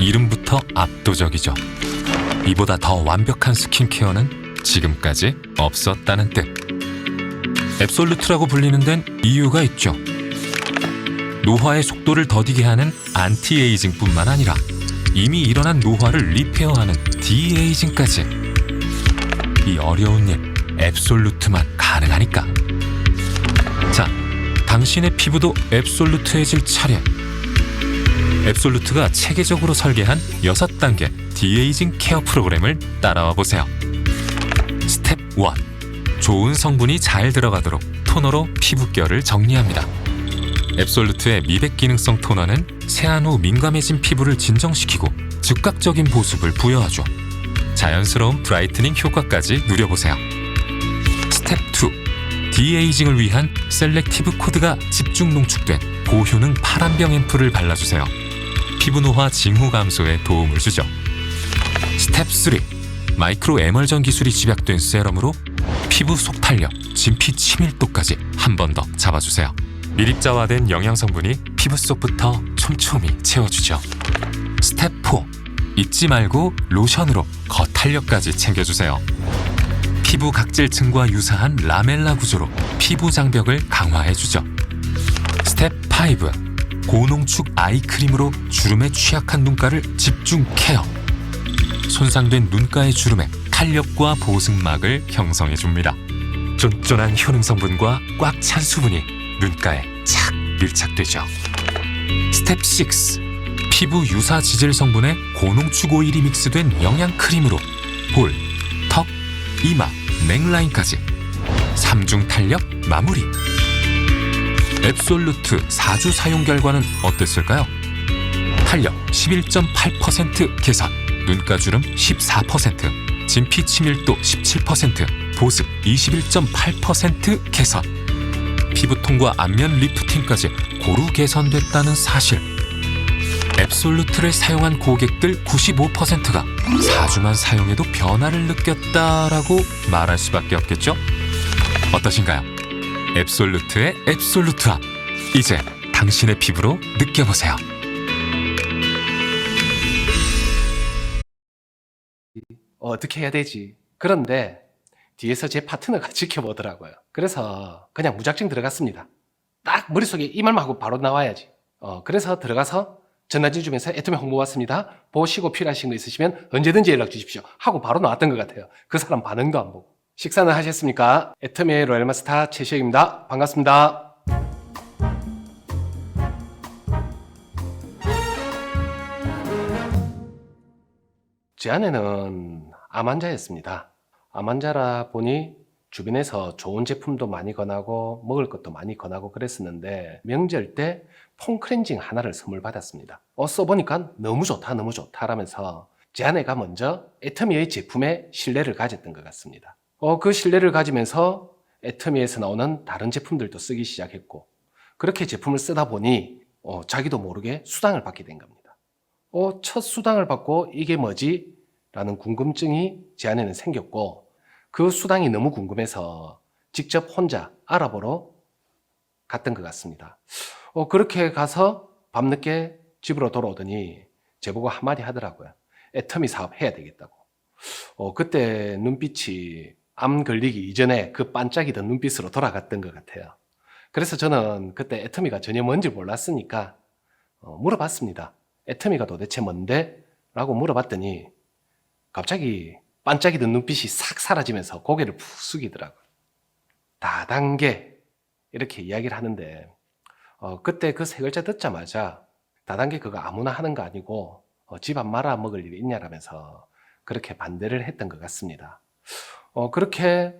이름부터 압도적이죠. 이보다 더 완벽한 스킨케어는 지금까지 없었다는 뜻. 앱솔루트라고 불리는 데는 이유가 있죠. 노화의 속도를 더디게 하는 안티에이징뿐만 아니라 이미 일어난 노화를 리페어하는 디에이징까지. 이 어려운 일 앱솔루트만 가능하니까. 자, 당신의 피부도 앱솔루트해질 차례. 앱솔루트가 체계적으로 설계한 6단계 디에이징 케어 프로그램을 따라와 보세요. 스텝 1. 좋은 성분이 잘 들어가도록 토너로 피부결을 정리합니다. 앱솔루트의 미백 기능성 토너는 세안 후 민감해진 피부를 진정시키고 즉각적인 보습을 부여하죠. 자연스러운 브라이트닝 효과까지 누려보세요. 스텝 2. 디에이징을 위한 셀렉티브 코드가 집중 농축된 고효능 파란병 앰플을 발라주세요. 피부 노화 징후 감소에 도움을 주죠. 스텝 3. 마이크로 에멀전 기술이 집약된 세럼으로 피부 속 탄력, 진피 치밀도까지 한 번 더 잡아주세요. 미립자화된 영양성분이 피부 속부터 촘촘히 채워주죠. 스텝 4. 잊지 말고 로션으로 겉탄력까지 챙겨주세요. 피부 각질층과 유사한 라멜라 구조로 피부 장벽을 강화해주죠. 스텝 5. 고농축 아이크림으로 주름에 취약한 눈가를 집중 케어. 손상된 눈가의 주름에 탄력과 보습막을 형성해줍니다. 쫀쫀한 효능 성분과 꽉 찬 수분이 눈가에 착 밀착되죠. 스텝 6. 피부 유사 지질 성분의 고농축 오일이 믹스된 영양 크림으로 볼, 턱, 이마, 넥라인까지 3중 탄력 마무리. 앱솔루트 4주 사용 결과는 어땠을까요? 탄력 11.8% 개선, 눈가 주름 14%, 진피 치밀도 17%, 보습 21.8% 개선, 피부톤과 안면 리프팅까지 고루 개선됐다는 사실. 앱솔루트를 사용한 고객들 95%가 4주만 사용해도 변화를 느꼈다라고 말할 수밖에 없겠죠? 어떠신가요? 앱솔루트의 앱솔루트함. 이제 당신의 피부로 느껴보세요. 어떻게 해야 되지? 그런데 뒤에서 제 파트너가 지켜보더라고요. 그래서 그냥 무작정 들어갔습니다. 딱 머릿속에 이 말만 하고 바로 나와야지. 그래서 들어가서 전화진 주면서 애터미 홍보 왔습니다. 보시고 필요하신 거 있으시면 언제든지 연락 주십시오 하고 바로 나왔던 것 같아요. 그 사람 반응도 안 보고. 식사는 하셨습니까? 애터미의 로얄마스터 최시혁입니다. 반갑습니다. 제 아내는 암 환자였습니다. 암 환자라 보니 주변에서 좋은 제품도 많이 권하고 먹을 것도 많이 권하고 그랬었는데 명절 때 폼클렌징 하나를 선물 받았습니다. 써보니까 너무 좋다 너무 좋다 라면서 제 아내가 먼저 애터미의 제품에 신뢰를 가졌던 것 같습니다. 그 신뢰를 가지면서 애터미에서 나오는 다른 제품들도 쓰기 시작했고, 그렇게 제품을 쓰다 보니 자기도 모르게 수당을 받게 된 겁니다. 첫 수당을 받고 이게 뭐지? 라는 궁금증이 제 안에는 생겼고, 그 수당이 너무 궁금해서 직접 혼자 알아보러 갔던 것 같습니다. 그렇게 가서 밤늦게 집으로 돌아오더니 저보고 한마디 하더라고요. 애터미 사업 해야 되겠다고. 그때 눈빛이 암 걸리기 이전에 그 반짝이던 눈빛으로 돌아갔던 것 같아요. 그래서 저는 그때 애터미가 전혀 뭔지 몰랐으니까 물어봤습니다. 애터미가 도대체 뭔데? 라고 물어봤더니 갑자기 반짝이던 눈빛이 싹 사라지면서 고개를 푹 숙이더라고요. 다단계 이렇게 이야기를 하는데 그때 그 세 글자 듣자마자 다단계 그거 아무나 하는 거 아니고 집안 말아 먹을 일이 있냐라면서 그렇게 반대를 했던 것 같습니다. 그렇게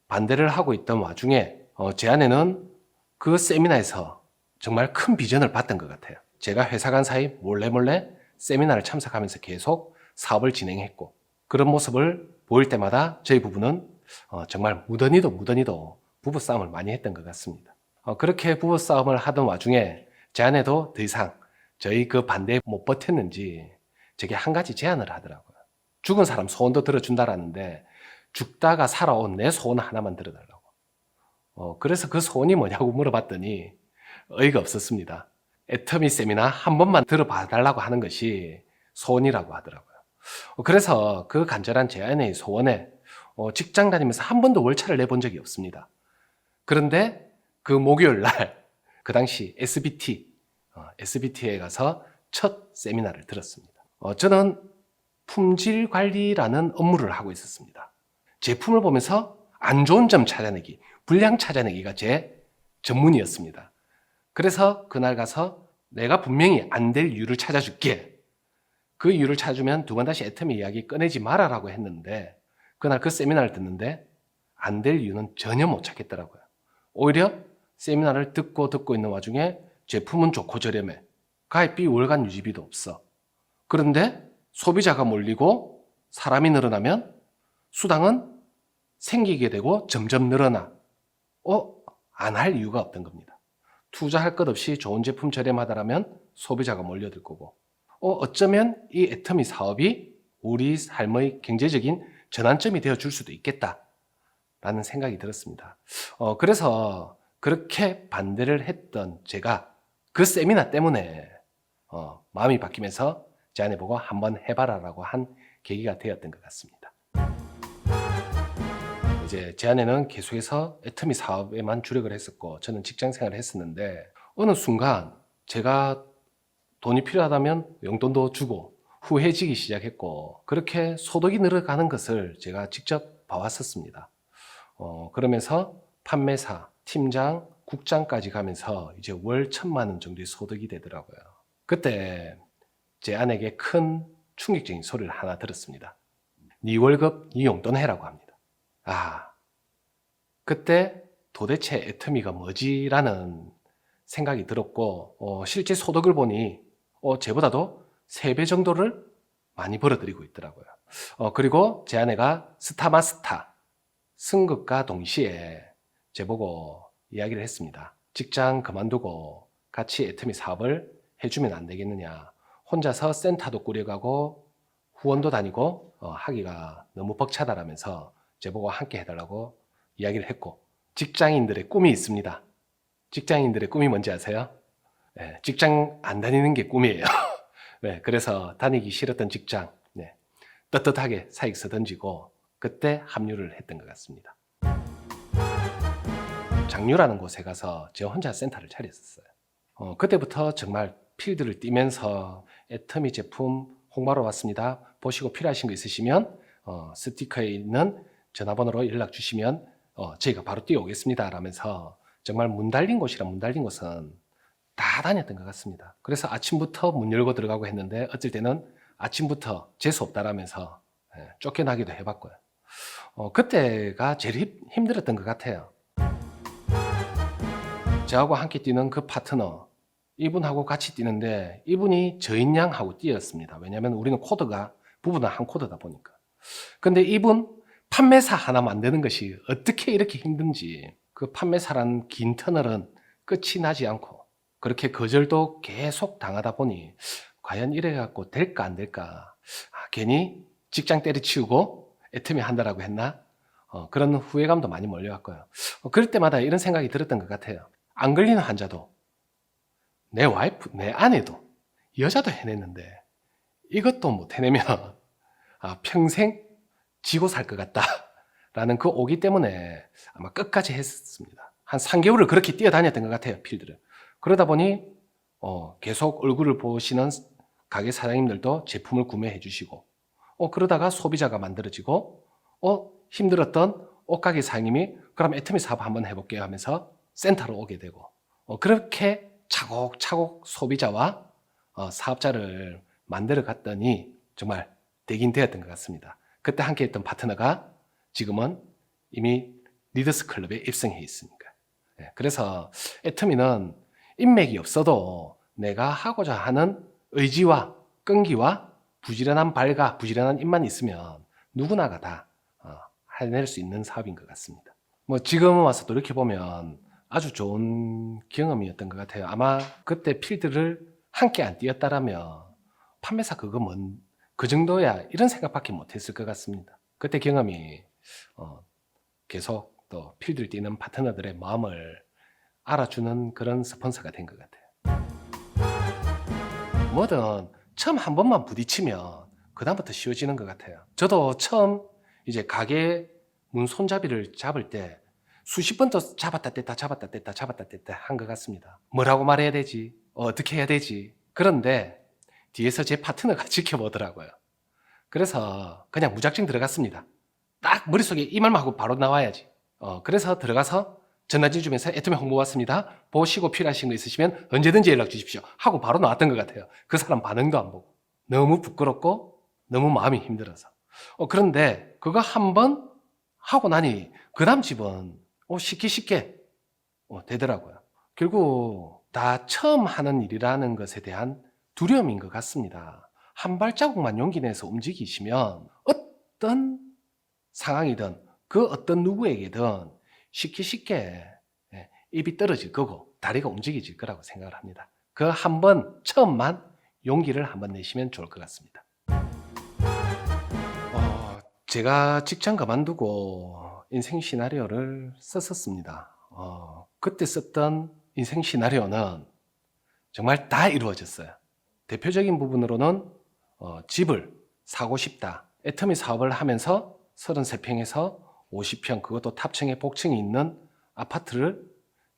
반대를 하고 있던 와중에 제 아내는 그 세미나에서 정말 큰 비전을 봤던 것 같아요. 제가 회사 간 사이 몰래 세미나를 참석하면서 계속 사업을 진행했고, 그런 모습을 보일 때마다 저희 부부는 정말 무던히도 부부싸움을 많이 했던 것 같습니다. 그렇게 부부싸움을 하던 와중에 제 아내도 더 이상 저희 그 반대에 못 버텼는지 제게 한 가지 제안을 하더라고요. 죽은 사람 소원도 들어준다라는데 죽다가 살아온 내 소원 하나만 들어달라고. 그래서 그 소원이 뭐냐고 물어봤더니 어이가 없었습니다. 애터미 세미나 한 번만 들어봐 달라고 하는 것이 소원이라고 하더라고요. 그래서 그 간절한 제 아내의 소원에 직장 다니면서 한 번도 월차를 내본 적이 없습니다. 그런데 그 목요일 날, 그 당시 SBT에 가서 첫 세미나를 들었습니다. 저는 품질 관리라는 업무를 하고 있었습니다. 제품을 보면서 안 좋은 점 찾아내기, 불량 찾아내기가 제 전문이었습니다. 그래서 그날 가서 내가 분명히 안 될 이유를 찾아줄게. 그 이유를 찾아주면 두 번 다시 애터미 이야기 꺼내지 말아라고 했는데 그날 그 세미나를 듣는데 안 될 이유는 전혀 못 찾겠더라고요. 오히려 세미나를 듣고 있는 와중에 제품은 좋고 저렴해. 가입비 월간 유지비도 없어. 그런데 소비자가 몰리고 사람이 늘어나면 수당은 생기게 되고 점점 늘어나. 안 할 이유가 없던 겁니다. 투자할 것 없이 좋은 제품 저렴하다라면 소비자가 몰려들 거고 어쩌면 이 애터미 사업이 우리 삶의 경제적인 전환점이 되어줄 수도 있겠다라는 생각이 들었습니다. 그래서 그렇게 반대를 했던 제가 그 세미나 때문에 마음이 바뀌면서 제 아내 보고 한번 해봐라라고 한 계기가 되었던 것 같습니다. 이제 제 아내는 계속해서 애터미 사업에만 주력을 했었고 저는 직장 생활을 했었는데 어느 순간 제가 돈이 필요하다면 용돈도 주고 후해지기 시작했고 그렇게 소득이 늘어가는 것을 제가 직접 봐왔었습니다. 그러면서 판매사, 팀장, 국장까지 가면서 이제 월 1,000만 원 정도의 소득이 되더라고요. 그때 제 아내에게 큰 충격적인 소리를 하나 들었습니다. 네 월급, 네 용돈 해라고 합니다. 그때 도대체 애터미가 뭐지라는 생각이 들었고 실제 소득을 보니 쟤보다도 3배 정도를 많이 벌어들이고 있더라고요. 그리고 제 아내가 스타마스타 승급과 동시에 제보고 이야기를 했습니다. 직장 그만두고 같이 애터미 사업을 해주면 안 되겠느냐. 혼자서 센터도 꾸려가고 후원도 다니고 하기가 너무 벅차다라면서 제보고 함께 해달라고 이야기를 했고 직장인들의 꿈이 있습니다. 직장인들의 꿈이 뭔지 아세요? 네, 직장 안 다니는 게 꿈이에요. 네, 그래서 다니기 싫었던 직장 떳떳하게 사익서 던지고 그때 합류를 했던 것 같습니다. 장류라는 곳에 가서 저 혼자 센터를 차렸었어요. 그때부터 정말 필드를 뛰면서 애터미 제품 홍보하러 왔습니다. 보시고 필요하신 거 있으시면 스티커에 있는 전화번호로 연락 주시면 저희가 바로 뛰어오겠습니다 라면서 정말 문 달린 곳이라 문 달린 곳은 다 다녔던 것 같습니다. 그래서 아침부터 문 열고 들어가고 했는데 어쩔 때는 아침부터 재수 없다라면서 쫓겨나기도 해봤고요. 그때가 제일 힘들었던 것 같아요. 저하고 함께 뛰는 그 파트너 이분하고 같이 뛰는데 이분이 저인 양하고 뛰었습니다. 왜냐하면 우리는 코드가 부부는 한 코드다 보니까. 근데 이분 판매사 하나 만드는 것이 어떻게 이렇게 힘든지 그 판매사란 긴 터널은 끝이 나지 않고 그렇게 거절도 계속 당하다 보니 과연 이래갖고 될까 안 될까 괜히 직장 때려치우고 애터미 한다라고 했나 그런 후회감도 많이 몰려왔고요. 그럴 때마다 이런 생각이 들었던 것 같아요. 안 걸리는 환자도 내 와이프, 내 아내도 여자도 해냈는데 이것도 못 해내면 평생 지고 살 것 같다라는 그 오기 때문에 아마 끝까지 했습니다. 한 3개월을 그렇게 뛰어다녔던 것 같아요, 필드를. 그러다 보니 계속 얼굴을 보시는 가게 사장님들도 제품을 구매해 주시고 그러다가 소비자가 만들어지고 힘들었던 옷가게 사장님이 그럼 애터미 사업 한번 해볼게요 하면서 센터로 오게 되고 그렇게 차곡차곡 소비자와 사업자를 만들어 갔더니 정말 되긴 되었던 것 같습니다. 그때 함께 했던 파트너가 지금은 이미 리더스 클럽에 입성해 있으니까. 그래서 애터미는 인맥이 없어도 내가 하고자 하는 의지와 끈기와 부지런한 발과 부지런한 입만 있으면 누구나가 다 해낼 수 있는 사업인 것 같습니다. 지금 와서 또 이렇게 보면 아주 좋은 경험이었던 것 같아요. 아마 그때 필드를 함께 안 뛰었다라면 판매사 그 정도야 이런 생각밖에 못했을 것 같습니다. 그때 경험이 계속 또 필드를 뛰는 파트너들의 마음을 알아주는 그런 스폰서가 된 것 같아요. 뭐든 처음 한 번만 부딪히면 그다음부터 쉬워지는 것 같아요. 저도 처음 이제 가게 문 손잡이를 잡을 때 수십 번 더 잡았다 뗐다 잡았다 뗐다 잡았다 뗐다 한 것 같습니다. 뭐라고 말해야 되지? 어떻게 해야 되지? 그런데 뒤에서 제 파트너가 지켜보더라고요. 그래서 그냥 무작정 들어갔습니다. 딱 머릿속에 이 말만 하고 바로 나와야지. 그래서 들어가서 전화지 주면서 애터미 홍보 왔습니다. 보시고 필요하신 거 있으시면 언제든지 연락 주십시오. 하고 바로 나왔던 것 같아요. 그 사람 반응도 안 보고. 너무 부끄럽고 너무 마음이 힘들어서. 그런데 그거 한 번 하고 나니 그 다음 집은 쉽게 되더라고요. 결국 다 처음 하는 일이라는 것에 대한 두려움인 것 같습니다. 한 발자국만 용기 내서 움직이시면 어떤 상황이든 그 어떤 누구에게든 쉽게 입이 떨어질 거고 다리가 움직여질 거라고 생각을 합니다. 그 한 번 처음만 용기를 한번 내시면 좋을 것 같습니다. 제가 직장 그만두고 인생 시나리오를 썼었습니다. 그때 썼던 인생 시나리오는 정말 다 이루어졌어요. 대표적인 부분으로는 집을 사고 싶다. 애터미 사업을 하면서 33평에서 50평, 그것도 탑층에 복층이 있는 아파트를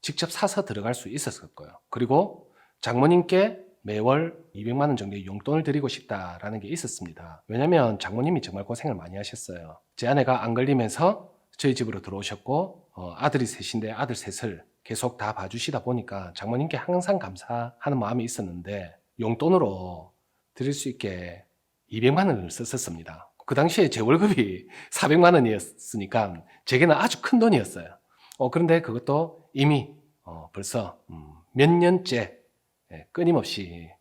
직접 사서 들어갈 수 있었고요. 그리고 장모님께 매월 200만 원 정도의 용돈을 드리고 싶다라는 게 있었습니다. 왜냐하면 장모님이 정말 고생을 많이 하셨어요. 제 아내가 안 걸리면서 저희 집으로 들어오셨고 아들이 셋인데 아들 셋을 계속 다 봐주시다 보니까 장모님께 항상 감사하는 마음이 있었는데 용돈으로 드릴 수 있게 200만 원을 썼었습니다. 그 당시에 제 월급이 400만 원이었으니까 제게는 아주 큰 돈이었어요. 그런데 그것도 이미 벌써 몇 년째 끊임없이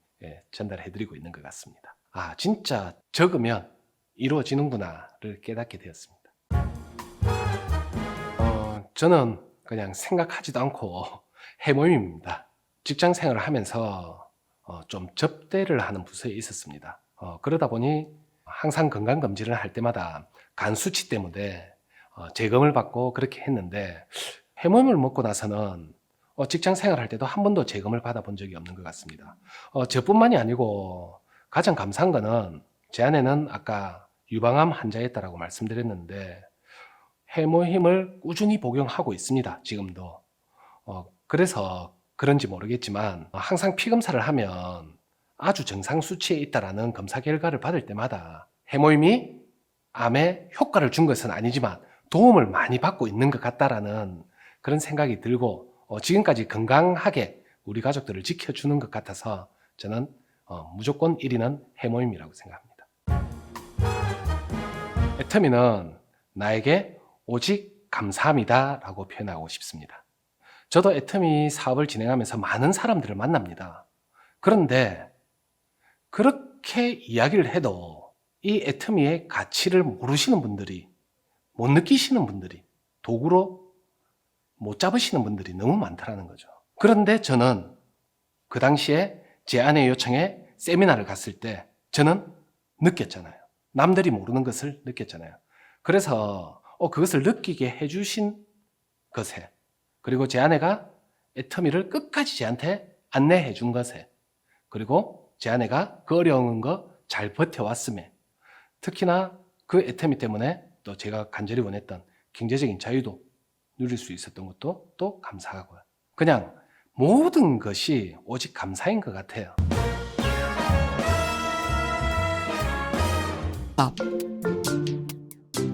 전달해드리고 있는 것 같습니다. 진짜 적으면 이루어지는구나를 깨닫게 되었습니다. 저는 그냥 생각하지도 않고 해모임입니다. 직장 생활을 하면서 좀 접대를 하는 부서에 있었습니다. 그러다 보니 항상 건강검진을 할 때마다 간 수치 때문에 재검을 받고 그렇게 했는데 해모임을 먹고 나서는 직장 생활할 때도 한 번도 재검을 받아본 적이 없는 것 같습니다. 저뿐만이 아니고 가장 감사한 거는 제 아내는 아까 유방암 환자였다라고 말씀드렸는데 해모임을 꾸준히 복용하고 있습니다. 지금도. 그래서 그런지 모르겠지만 항상 피검사를 하면 아주 정상 수치에 있다라는 검사 결과를 받을 때마다 해모임이 암에 효과를 준 것은 아니지만 도움을 많이 받고 있는 것 같다라는 그런 생각이 들고 지금까지 건강하게 우리 가족들을 지켜주는 것 같아서 저는 무조건 1위는 해모임이라고 생각합니다. 애터미는 나에게 오직 감사합니다 라고 표현하고 싶습니다. 저도 애터미 사업을 진행하면서 많은 사람들을 만납니다. 그런데 그렇게 이야기를 해도 이 애터미의 가치를 모르시는 분들이, 못 느끼시는 분들이, 도구로 못 잡으시는 분들이 너무 많다는 거죠. 그런데 저는 그 당시에 제 아내 요청에 세미나를 갔을 때 저는 느꼈잖아요. 남들이 모르는 것을 느꼈잖아요. 그래서 그것을 느끼게 해주신 것에, 그리고 제 아내가 애터미를 끝까지 저한테 안내해 준 것에, 그리고 제 아내가 그 어려운 거 잘 버텨왔음에, 특히나 그 애터미 때문에 또 제가 간절히 원했던 경제적인 자유도 누릴 수 있었던 것도 또 감사하고요. 그냥 모든 것이 오직 감사인 것 같아요.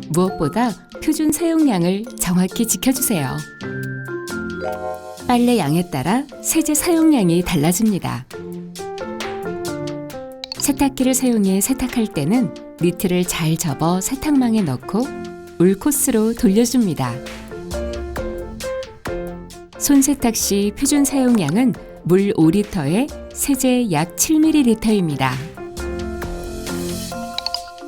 무엇보다 표준 사용량을 정확히 지켜주세요. 빨래 양에 따라 세제 사용량이 달라집니다. 세탁기를 사용해 세탁할 때는 니트를 잘 접어 세탁망에 넣고 울 코스로 돌려줍니다. 손세탁 시 표준 사용량은 물 5리터에 세제 약 7ml입니다.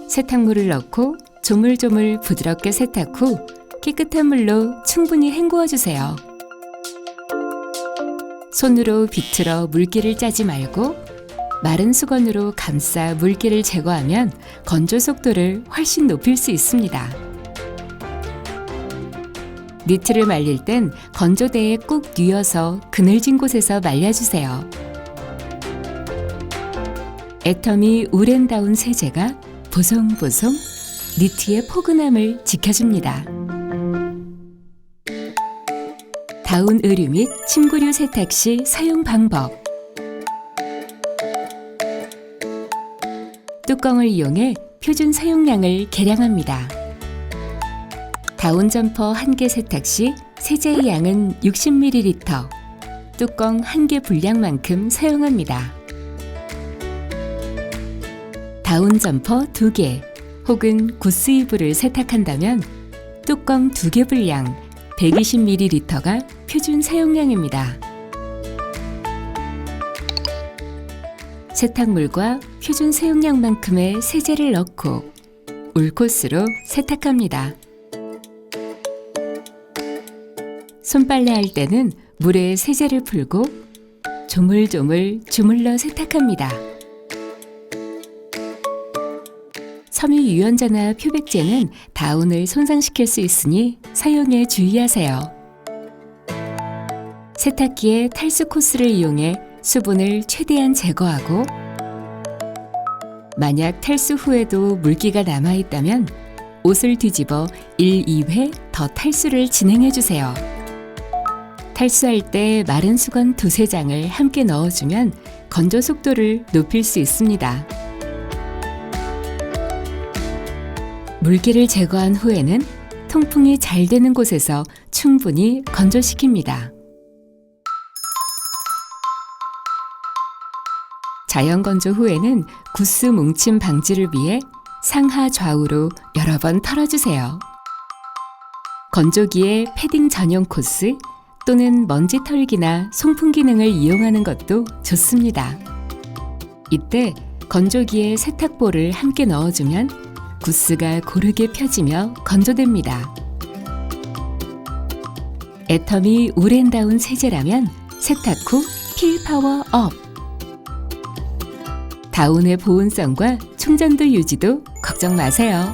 세탁물을 넣고 조물조물 부드럽게 세탁 후 깨끗한 물로 충분히 헹구어주세요. 손으로 비틀어 물기를 짜지 말고 마른 수건으로 감싸 물기를 제거하면 건조 속도를 훨씬 높일 수 있습니다. 니트를 말릴 땐 건조대에 꾹 뉘어서 그늘진 곳에서 말려주세요. 애터미 우렌다운 세제가 보송보송 니트의 포근함을 지켜줍니다. 다운 의류 및 침구류 세탁 시 사용 방법. 뚜껑을 이용해 표준 사용량을 계량합니다. 다운 점퍼 1개 세탁 시 세제의 양은 60ml, 뚜껑 1개 분량만큼 사용합니다. 다운 점퍼 2개 혹은 구스 이불을 세탁한다면 뚜껑 2개 분량 120ml가 표준 사용량입니다. 세탁물과 표준 사용량만큼의 세제를 넣고 올코스로 세탁합니다. 손빨래 할 때는 물에 세제를 풀고 조물조물 주물러 세탁합니다. 섬유 유연제나 표백제는 다운을 손상시킬 수 있으니 사용에 주의하세요. 세탁기에 탈수 코스를 이용해 수분을 최대한 제거하고 만약 탈수 후에도 물기가 남아있다면 옷을 뒤집어 1, 2회 더 탈수를 진행해주세요. 탈수할 때 마른 수건 2-3장을 함께 넣어주면 건조 속도를 높일 수 있습니다. 물기를 제거한 후에는 통풍이 잘 되는 곳에서 충분히 건조시킵니다. 자연 건조 후에는 구스 뭉침 방지를 위해 상하 좌우로 여러 번 털어주세요. 건조기에 패딩 전용 코스 또는 먼지 털기나 송풍 기능을 이용하는 것도 좋습니다. 이때 건조기에 세탁볼을 함께 넣어주면 구스가 고르게 펴지며 건조됩니다. 애터미 우렌다운 세제라면 세탁 후 필 파워 업! 다운의 보온성과 충전도 유지도 걱정 마세요.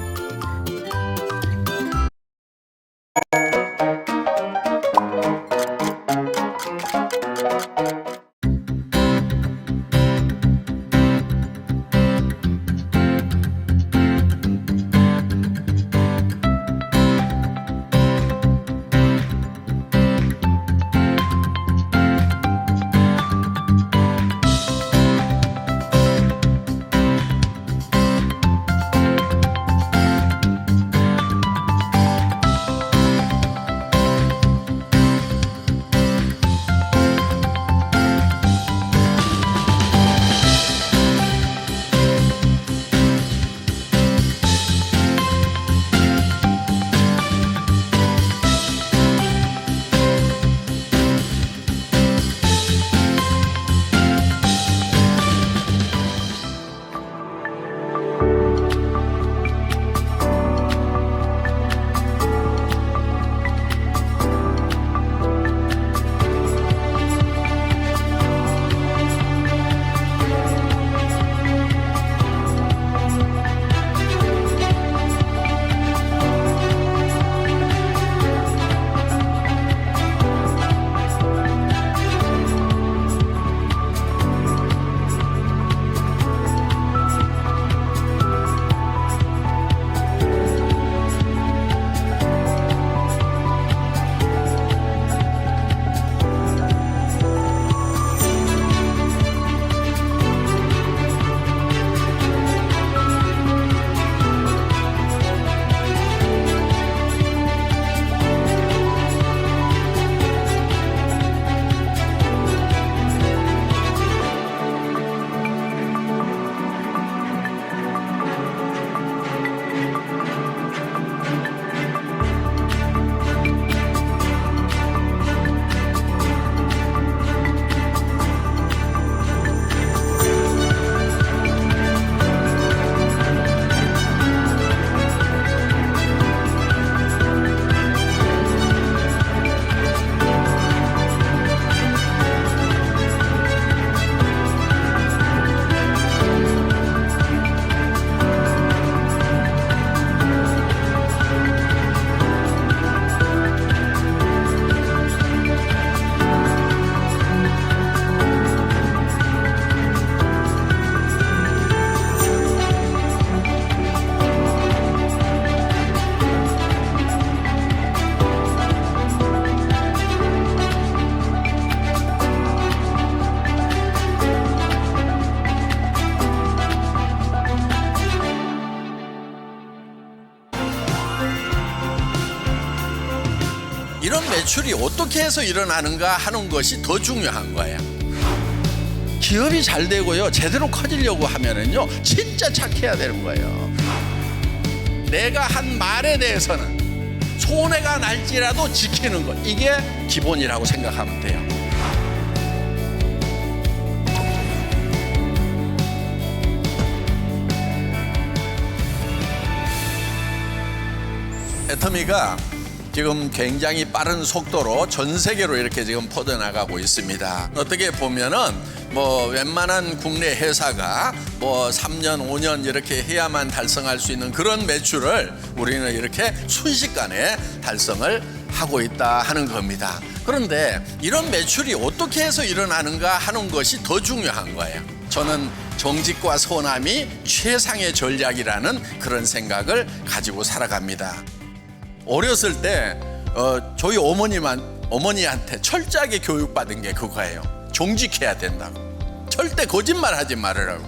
이런 매출이 어떻게 해서 일어나는가 하는 것이 더 중요한 거예요. 기업이 잘 되고요, 제대로 커지려고 하면은요, 진짜 착해야 되는 거예요. 내가 한 말에 대해서는 손해가 날지라도 지키는 것, 이게 기본이라고 생각하면 돼요. 애터미가 지금 굉장히 빠른 속도로 전 세계로 이렇게 지금 퍼져나가고 있습니다. 어떻게 보면은 뭐 웬만한 국내 회사가 뭐 3년, 5년 이렇게 해야만 달성할 수 있는 그런 매출을 우리는 이렇게 순식간에 달성을 하고 있다 하는 겁니다. 그런데 이런 매출이 어떻게 해서 일어나는가 하는 것이 더 중요한 거예요. 저는 정직과 선함이 최상의 전략이라는 그런 생각을 가지고 살아갑니다. 어렸을 때 저희 어머니한테 철저하게 교육받은 게 그거예요. 정직해야 된다고. 절대 거짓말하지 말으라고.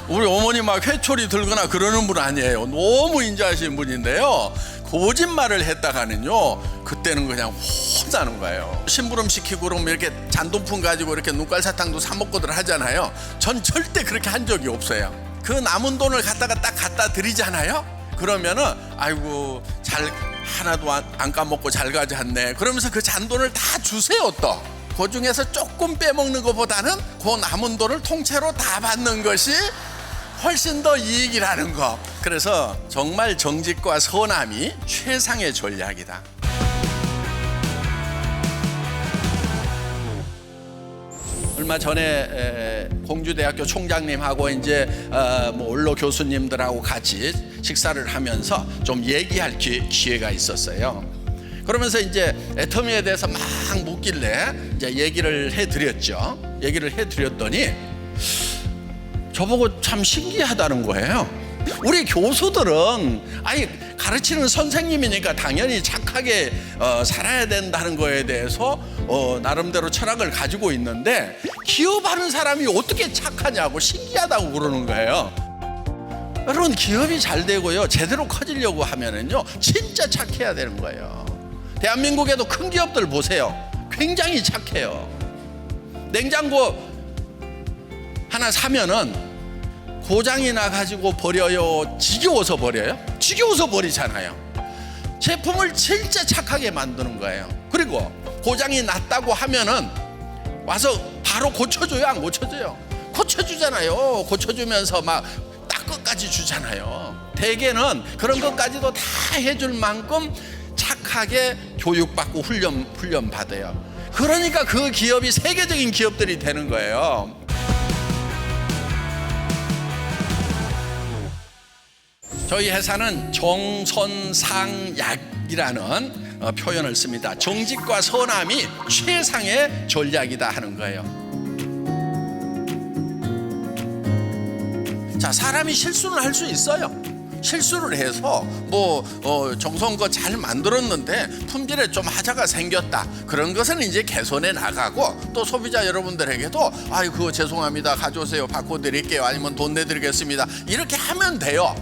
우리 어머니 막 회초리 들거나 그러는 분 아니에요. 너무 인자하신 분인데요. 거짓말을 했다가는요, 그때는 그냥 혼나는 거예요. 심부름 시키고 그러면 이렇게 잔돈푼 가지고 이렇게 눈깔 사탕도 사 먹고들 하잖아요. 전 절대 그렇게 한 적이 없어요. 그 남은 돈을 갖다가 딱 갖다 드리잖아요. 그러면은 아이고 잘 하나도 안 까먹고 잘 가져왔네. 그러면서 그 잔돈을 다 주세요. 또 그 중에서 조금 빼먹는 것보다는 그 남은 돈을 통째로 다 받는 것이 훨씬 더 이익이라는 거. 그래서 정말 정직과 선함이 최상의 전략이다. 얼마 전에 공주대학교 총장님하고 이제 뭐 원로 교수님들하고 같이 식사를 하면서 좀 얘기할 기회가 있었어요. 그러면서 이제 애터미에 대해서 막 묻길래 이제 얘기를 해드렸죠. 얘기를 해드렸더니 저보고 참 신기하다는 거예요. 우리 교수들은 아니 가르치는 선생님이니까 당연히 착하게 살아야 된다는 거에 대해서 나름대로 철학을 가지고 있는데 기업하는 사람이 어떻게 착하냐고 신기하다고 그러는 거예요. 여러분, 기업이 잘 되고요, 제대로 커지려고 하면은요, 진짜 착해야 되는 거예요. 대한민국에도 큰 기업들 보세요. 굉장히 착해요. 냉장고 하나 사면은 고장이 나가지고 버려요? 지겨워서 버려요? 지겨워서 버리잖아요. 제품을 진짜 착하게 만드는 거예요. 그리고 고장이 났다고 하면은 와서 바로 고쳐줘요? 안 고쳐줘요? 고쳐주잖아요. 고쳐주면서 막 딱 끝까지 주잖아요. 대개는 그런 것까지도 다 해줄 만큼 착하게 교육받고 훈련 받아요. 그러니까 그 기업이 세계적인 기업들이 되는 거예요. 저희 회사는 정선상약이라는 표현을 씁니다. 정직과 선함이 최상의 전략이다 하는 거예요. 자, 사람이 실수는 할 수 있어요. 실수를 해서 정성껏 잘 만들었는데 품질에 좀 하자가 생겼다. 그런 것은 이제 개선해 나가고, 또 소비자 여러분들에게도 그거 죄송합니다, 가져오세요, 바꿔드릴게요, 아니면 돈 내드리겠습니다, 이렇게 하면 돼요.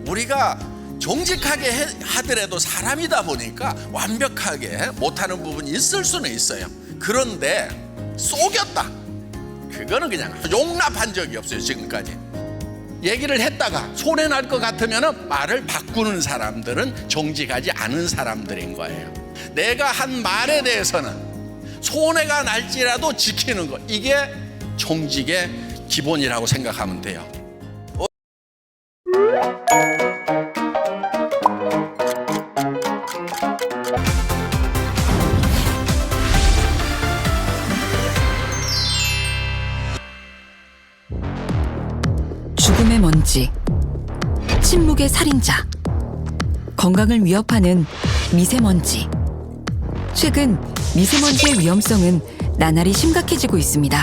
우리가 정직하게 하더라도 사람이다 보니까 완벽하게 못하는 부분이 있을 수는 있어요. 그런데 속였다, 그거는 그냥 용납한 적이 없어요. 지금까지 얘기를 했다가 손해날 것 같으면 말을 바꾸는 사람들은 정직하지 않은 사람들인 거예요. 내가 한 말에 대해서는 손해가 날지라도 지키는 것, 이게 정직의 기본이라고 생각하면 돼요. 죽음의 먼지, 침묵의 살인자, 건강을 위협하는 미세먼지. 최근 미세먼지의 위험성은 나날이 심각해지고 있습니다.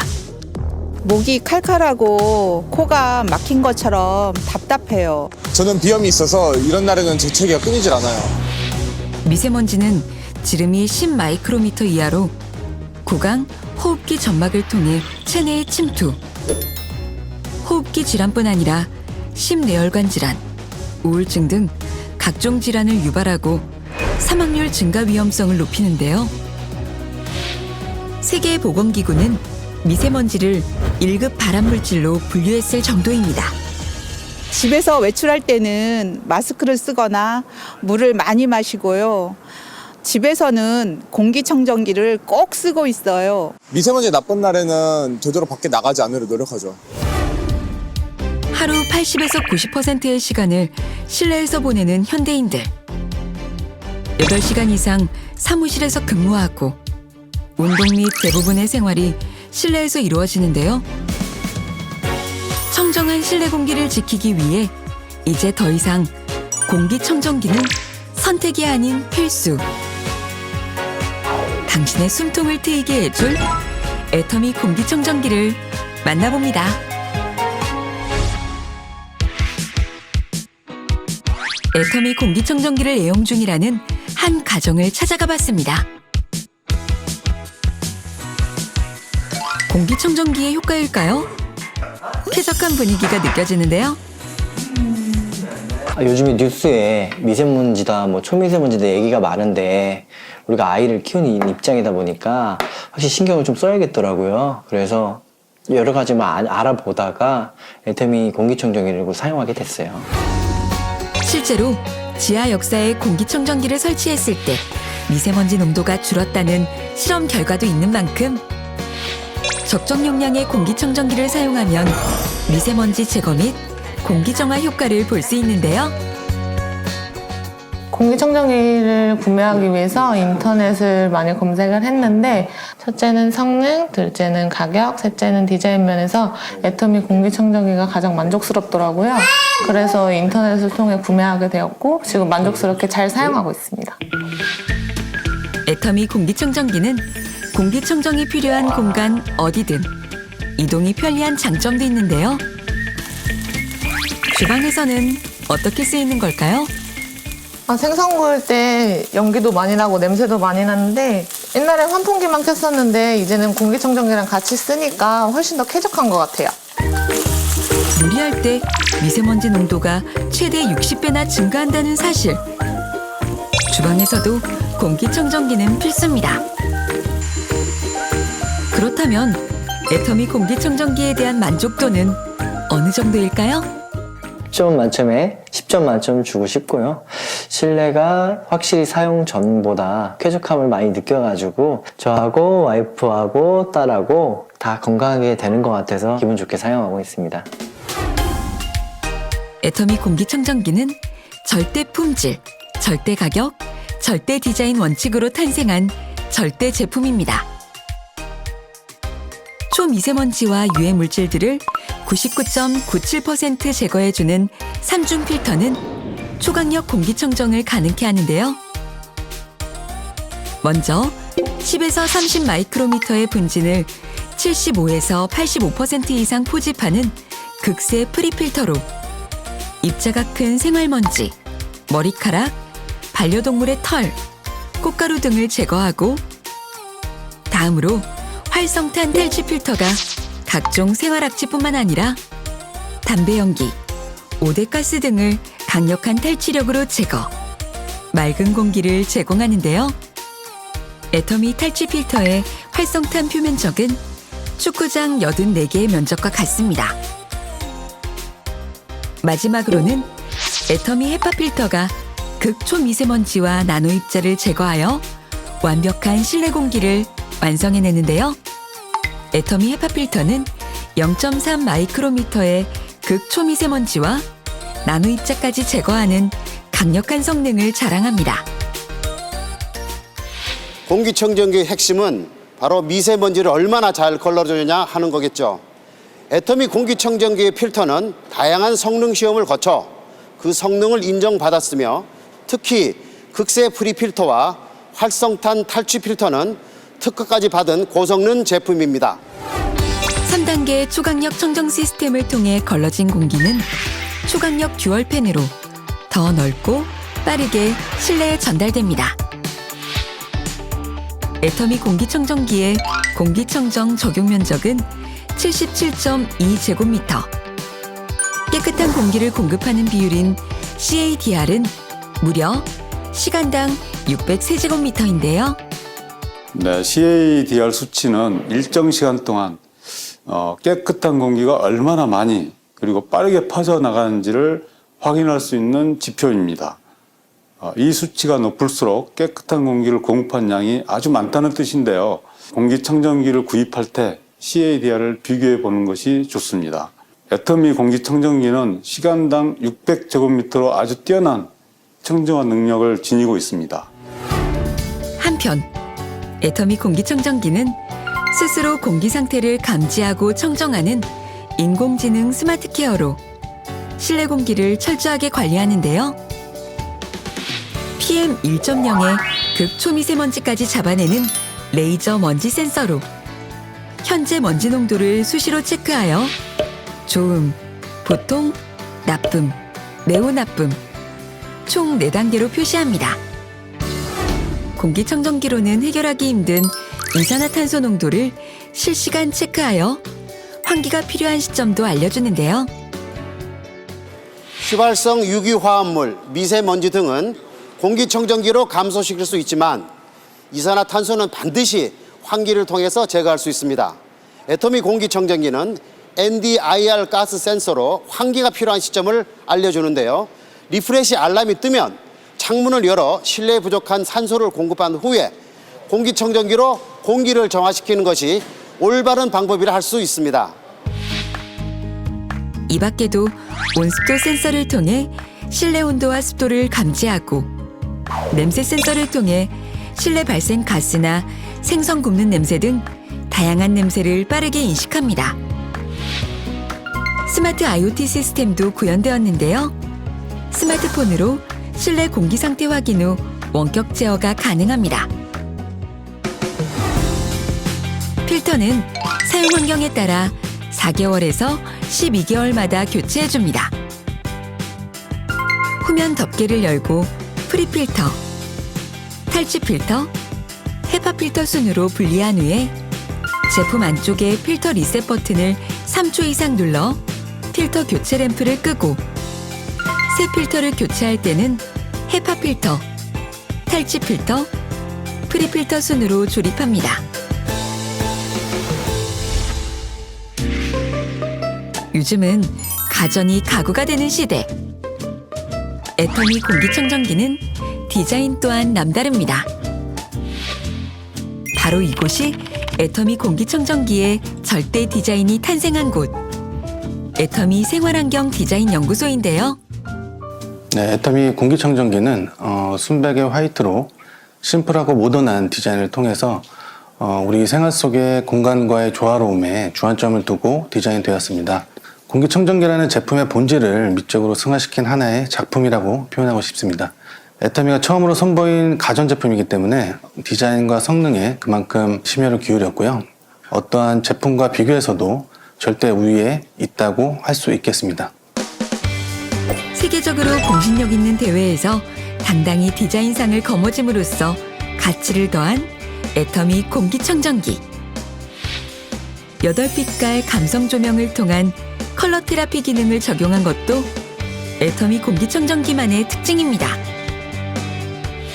목이 칼칼하고 코가 막힌 것처럼 답답해요. 저는 비염이 있어서 이런 날에는 재채기가 끊이질 않아요. 미세먼지는 지름이 10마이크로미터 이하로 구강, 호흡기 점막을 통해 체내에 침투. 호흡기 질환뿐 아니라 심내혈관 질환, 우울증 등 각종 질환을 유발하고 사망률 증가 위험성을 높이는데요. 세계보건기구는 미세먼지를 1급 발암물질로 분류했을 정도입니다. 집에서 외출할 때는 마스크를 쓰거나 물을 많이 마시고요. 집에서는 공기청정기를 꼭 쓰고 있어요. 미세먼지 나쁜 날에는 되도록 밖에 나가지 않으려 노력하죠. 하루 80에서 90%의 시간을 실내에서 보내는 현대인들. 8시간 이상 사무실에서 근무하고 운동 및 대부분의 생활이 실내에서 이루어지는데요. 청정한 실내 공기를 지키기 위해 이제 더 이상 공기청정기는 선택이 아닌 필수. 당신의 숨통을 트이게 해줄 애터미 공기청정기를 만나봅니다. 애터미 공기청정기를 애용 중이라는 한 가정을 찾아가 봤습니다. 공기청정기의 효과일까요? 쾌적한 분위기가 느껴지는데요. 요즘에 뉴스에 미세먼지다, 초미세먼지다 얘기가 많은데 우리가 아이를 키우는 입장이다 보니까 확실히 신경을 좀 써야겠더라고요. 그래서 여러 가지만 알아보다가 애터미 공기청정기를 사용하게 됐어요. 실제로 지하 역사에 공기청정기를 설치했을 때 미세먼지 농도가 줄었다는 실험 결과도 있는 만큼 적정 용량의 공기청정기를 사용하면 미세먼지 제거 및 공기정화 효과를 볼 수 있는데요. 공기청정기를 구매하기 위해서 인터넷을 많이 검색을 했는데 첫째는 성능, 둘째는 가격, 셋째는 디자인 면에서 애터미 공기청정기가 가장 만족스럽더라고요. 그래서 인터넷을 통해 구매하게 되었고 지금 만족스럽게 잘 사용하고 있습니다. 애터미 공기청정기는 공기청정이 필요한 공간 어디든 이동이 편리한 장점도 있는데요. 주방에서는 어떻게 쓰이는 걸까요? 생선 구울 때 연기도 많이 나고 냄새도 많이 나는데 옛날에 환풍기만 켰었는데 이제는 공기청정기랑 같이 쓰니까 훨씬 더 쾌적한 것 같아요. 요리할 때 미세먼지 농도가 최대 60배나 증가한다는 사실. 주방에서도 공기청정기는 필수입니다. 그렇다면 애터미 공기청정기에 대한 만족도는 어느 정도일까요? 10점 만점에 10점 만점 주고 싶고요. 실내가 확실히 사용 전보다 쾌적함을 많이 느껴가지고 저하고 와이프하고 딸하고 다 건강하게 되는 것 같아서 기분 좋게 사용하고 있습니다. 애터미 공기청정기는 절대 품질, 절대 가격, 절대 디자인 원칙으로 탄생한 절대 제품입니다. 초미세먼지와 유해 물질들을 99.97% 제거해주는 3중 필터는 초강력 공기청정을 가능케 하는데요. 먼저 10에서 30 마이크로미터의 분진을 75에서 85% 이상 포집하는 극세 프리필터로 입자가 큰 생활먼지, 머리카락, 반려동물의 털, 꽃가루 등을 제거하고 다음으로 활성탄 탈취 필터가 각종 생활악취뿐만 아니라 담배 연기, 오데가스 등을 강력한 탈취력으로 제거, 맑은 공기를 제공하는데요. 애터미 탈취 필터의 활성탄 표면적은 축구장 84개의 면적과 같습니다. 마지막으로는 애터미 헤파 필터가 극초미세먼지와 나노 입자를 제거하여 완벽한 실내 공기를 완성해내는데요. 애터미 헤파 필터는 0.3 마이크로미터의 극초미세먼지와 나노 입자까지 제거하는 강력한 성능을 자랑합니다. 공기청정기의 핵심은 바로 미세먼지를 얼마나 잘 걸러주느냐 하는 거겠죠. 애터미 공기청정기의 필터는 다양한 성능 시험을 거쳐 그 성능을 인정받았으며 특히 극세 프리 필터와 활성탄 탈취 필터는 특허까지 받은 고성능 제품입니다. 3단계 초강력 청정 시스템을 통해 걸러진 공기는 초강력 듀얼 팬으로 더 넓고 빠르게 실내에 전달됩니다. 애터미 공기청정기의 공기청정 적용 면적은 77.2제곱미터. 깨끗한 공기를 공급하는 비율인 CADR은 무려 시간당 600세제곱미터인데요. 네, CADR 수치는 일정 시간 동안 깨끗한 공기가 얼마나 많이 그리고 빠르게 퍼져나가는지를 확인할 수 있는 지표입니다. 이 수치가 높을수록 깨끗한 공기를 공급한 양이 아주 많다는 뜻인데요. 공기청정기를 구입할 때 CADR을 비교해 보는 것이 좋습니다. 애터미 공기청정기는 시간당 600제곱미터로 아주 뛰어난 청정화 능력을 지니고 있습니다. 한편 애터미 공기청정기는 스스로 공기 상태를 감지하고 청정하는 인공지능 스마트 케어로 실내 공기를 철저하게 관리하는데요. PM 1.0의 극초미세먼지까지 잡아내는 레이저 먼지 센서로 현재 먼지 농도를 수시로 체크하여 좋음, 보통, 나쁨, 매우 나쁨 총 4단계로 표시합니다. 공기청정기로는 해결하기 힘든 이산화탄소 농도를 실시간 체크하여 환기가 필요한 시점도 알려주는데요. 휘발성 유기화합물, 미세먼지 등은 공기청정기로 감소시킬 수 있지만 이산화탄소는 반드시 환기를 통해서 제거할 수 있습니다. 애터미 공기청정기는 NDIR 가스 센서로 환기가 필요한 시점을 알려주는데요. 리프레시 알람이 뜨면 창문을 열어 실내에 부족한 산소를 공급한 후에 공기청정기로 공기를 정화시키는 것이 올바른 방법이라 할 수 있습니다. 이 밖에도 온습도 센서를 통해 실내 온도와 습도를 감지하고 냄새 센서를 통해 실내 발생 가스나 생선 굽는 냄새 등 다양한 냄새를 빠르게 인식합니다. 스마트 IoT 시스템도 구현되었는데요. 스마트폰으로 실내 공기 상태 확인 후 원격 제어가 가능합니다. 필터는 사용 환경에 따라 4개월에서 12개월마다 교체해줍니다. 후면 덮개를 열고 프리필터, 탈취 필터, 헤파 필터 순으로 분리한 후에 제품 안쪽에 필터 리셋 버튼을 3초 이상 눌러 필터 교체 램프를 끄고 새 필터를 교체할 때는 헤파 필터, 탈취 필터, 프리필터 순으로 조립합니다. 요즘은 가전이 가구가 되는 시대. 애터미 공기청정기는 디자인 또한 남다릅니다. 바로 이곳이 애터미 공기청정기의 절대 디자인이 탄생한 곳. 애터미 생활환경 디자인 연구소인데요. 네, 애터미 공기청정기는 순백의 화이트로 심플하고 모던한 디자인을 통해서 우리 생활 속의 공간과의 조화로움에 주안점을 두고 디자인되었습니다. 공기청정기라는 제품의 본질을 미적으로 승화시킨 하나의 작품이라고 표현하고 싶습니다. 애터미가 처음으로 선보인 가전제품이기 때문에 디자인과 성능에 그만큼 심혈을 기울였고요. 어떠한 제품과 비교해서도 절대 우위에 있다고 할 수 있겠습니다. 세계적으로 공신력 있는 대회에서 당당히 디자인상을 거머쥘으로써 가치를 더한 애터미 공기청정기. 8빛깔 감성 조명을 통한 컬러 테라피 기능을 적용한 것도 애터미 공기청정기만의 특징입니다.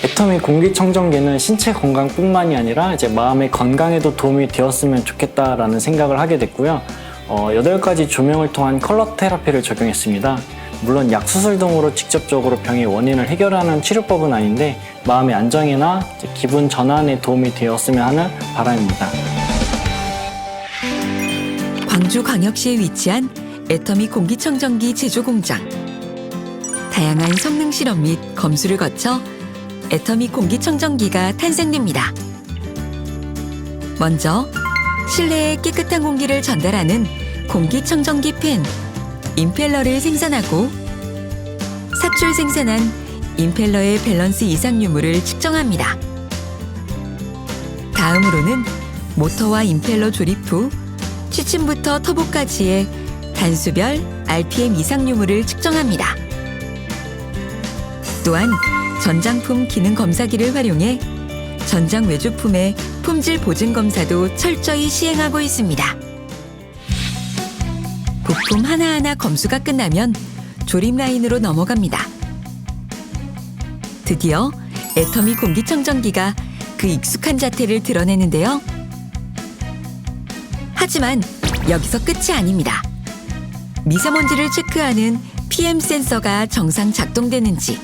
애터미 공기청정기는 신체 건강뿐만이 아니라 이제 마음의 건강에도 도움이 되었으면 좋겠다라는 생각을 하게 됐고요. 8가지 조명을 통한 컬러 테라피를 적용했습니다. 물론 약수술 등으로 직접적으로 병의 원인을 해결하는 치료법은 아닌데 마음의 안정이나 기분 전환에 도움이 되었으면 하는 바람입니다. 광주광역시에 위치한 애터미 공기청정기 제조공장. 다양한 성능 실험 및 검수를 거쳐 애터미 공기청정기가 탄생됩니다. 먼저 실내에 깨끗한 공기를 전달하는 공기청정기 팬, 임펠러를 생산하고 삽출 생산한 임펠러의 밸런스 이상 유무를 측정합니다. 다음으로는 모터와 임펠러 조립 후 취침부터 터보까지의 단수별 RPM 이상 유무를 측정합니다. 또한 전장품 기능 검사기를 활용해 전장 외주품의 품질 보증 검사도 철저히 시행하고 있습니다. 부품 하나하나 검수가 끝나면 조립 라인으로 넘어갑니다. 드디어 애터미 공기청정기가 그 익숙한 자태를 드러내는데요. 하지만 여기서 끝이 아닙니다. 미세먼지를 체크하는 PM 센서가 정상 작동되는지,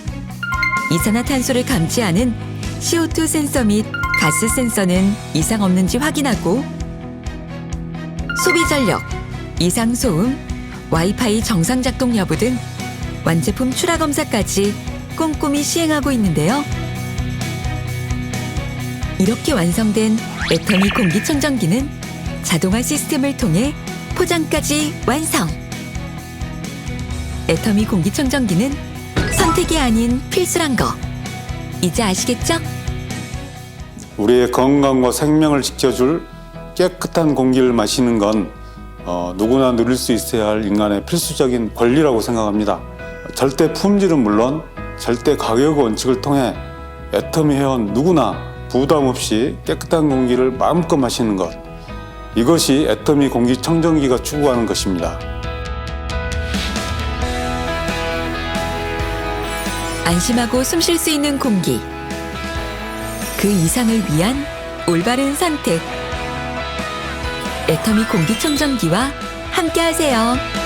이산화탄소를 감지하는 CO2 센서 및 가스 센서는 이상 없는지 확인하고, 소비 전력, 이상 소음, 와이파이 정상 작동 여부 등 완제품 출하 검사까지 꼼꼼히 시행하고 있는데요. 이렇게 완성된 애터미 공기청정기는 자동화 시스템을 통해 포장까지 완성! 애터미 공기청정기는 선택이 아닌 필수란 거 이제 아시겠죠? 우리의 건강과 생명을 지켜줄 깨끗한 공기를 마시는 건 누구나 누릴 수 있어야 할 인간의 필수적인 권리라고 생각합니다. 절대 품질은 물론 절대 가격 원칙을 통해 애터미 회원 누구나 부담 없이 깨끗한 공기를 마음껏 마시는 것, 이것이 애터미 공기청정기가 추구하는 것입니다. 안심하고 숨 쉴 수 있는 공기, 그 이상을 위한 올바른 선택. 애터미 공기청정기와 함께하세요.